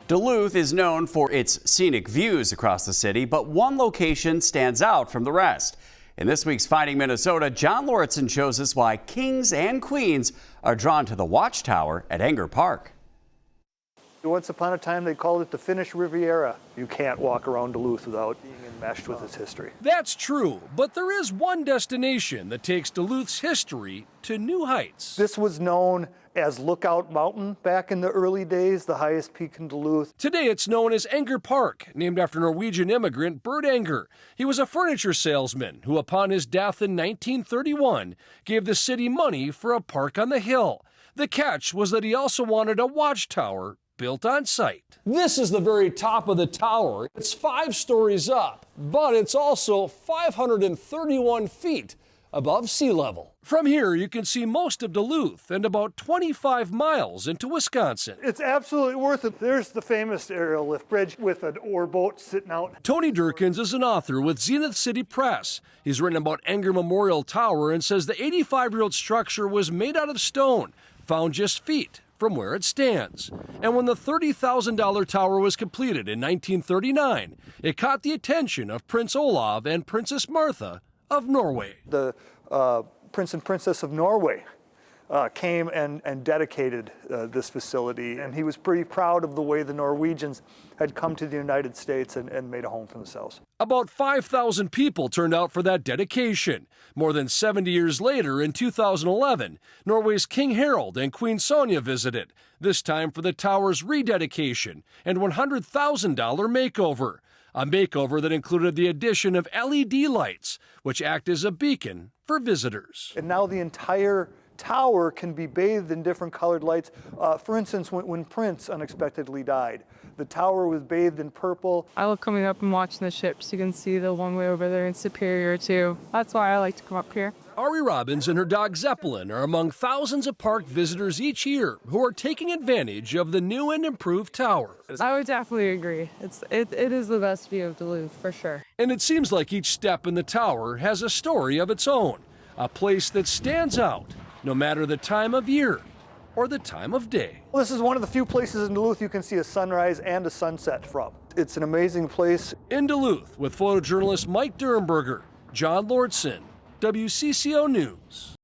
Duluth is known for its scenic views across the city, but one location stands out from the rest. In this week's Finding Minnesota, John Lauritsen shows us why kings and queens are drawn to the watchtower at Enger Park. Once upon a time, they called it the Finnish Riviera. You can't walk around Duluth without being enmeshed with its history. That's true, but there is one destination that takes Duluth's history to new heights. This was known as Lookout Mountain back in the early days, the highest peak in Duluth. Today it's known as Enger Park, named after Norwegian immigrant Bert Enger. He was a furniture salesman who, upon his death in 1931, gave the city money for a park on the hill. The catch was that he also wanted a watchtower built on site. This is the very top of the tower. It's 5 stories up, but it's also 531 feet above sea level. From here, you can see most of Duluth and about 25 miles into Wisconsin. It's absolutely worth it. There's the famous aerial lift bridge with an oar boat sitting out. Tony Durkins is an author with Zenith City Press. He's written about Enger Memorial Tower and says the 85-year-old structure was made out of stone, found just feet from where it stands. And when the $30,000 tower was completed in 1939, it caught the attention of Prince Olav and Princess Martha of Norway. The Prince and Princess of Norway came and dedicated this facility, and he was pretty proud of the way the Norwegians had come to the United States and made a home for themselves. About 5,000 people turned out for that dedication. More than 70 years later, in 2011, Norway's King Harald and Queen Sonja visited, this time for the tower's rededication and $100,000 makeover. A makeover that included the addition of LED lights, which act as a beacon for visitors. And now the entire tower can be bathed in different colored lights. For instance, when Prince unexpectedly died, the tower was bathed in purple. I love coming up and watching the ships. You can see the one way over there in Superior too. That's why I like to come up here. Ari Robbins and her dog Zeppelin are among thousands of park visitors each year who are taking advantage of the new and improved tower. I would definitely agree. It is the best view of Duluth, for sure. And it seems like each step in the tower has a story of its own, a place that stands out no matter the time of year or the time of day. Well, this is one of the few places in Duluth you can see a sunrise and a sunset from. It's an amazing place. In Duluth, with photojournalist Mike Durenberger, John Lauritsen, WCCO News.